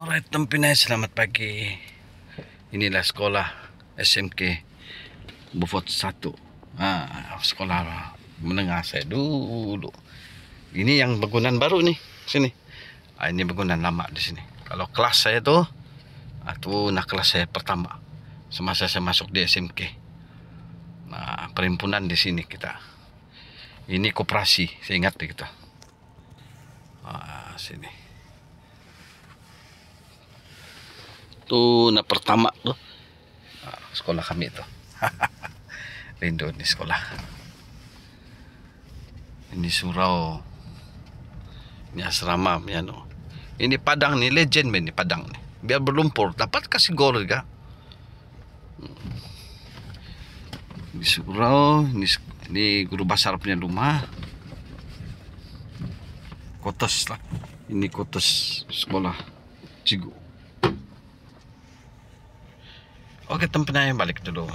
Alright, Pinay, selamat pagi. Inilah sekolah SMK Beaufort 1. Sekolah menengah saya dulu. Ini yang bangunan baru nih, sini. Ini bangunan lama di sini. Kalau kelas saya tuh, kelas saya pertama semasa saya masuk di SMK. Nah, perhimpunan di sini kita. Ini koperasi, saya ingat deh kita. Sini. Tuh, pertama tuh sekolah kami tuh. Rindu ini sekolah. Ini surau. Ini asrama ya no. Ini Padang nih, legend ini Padang nih. Biar berlumpur dapat kasih gol juga. Ini surau, ini guru besar punya rumah. Kotos lah. Ini kotos sekolah Cigu. Oke, tempatnya balik dulu.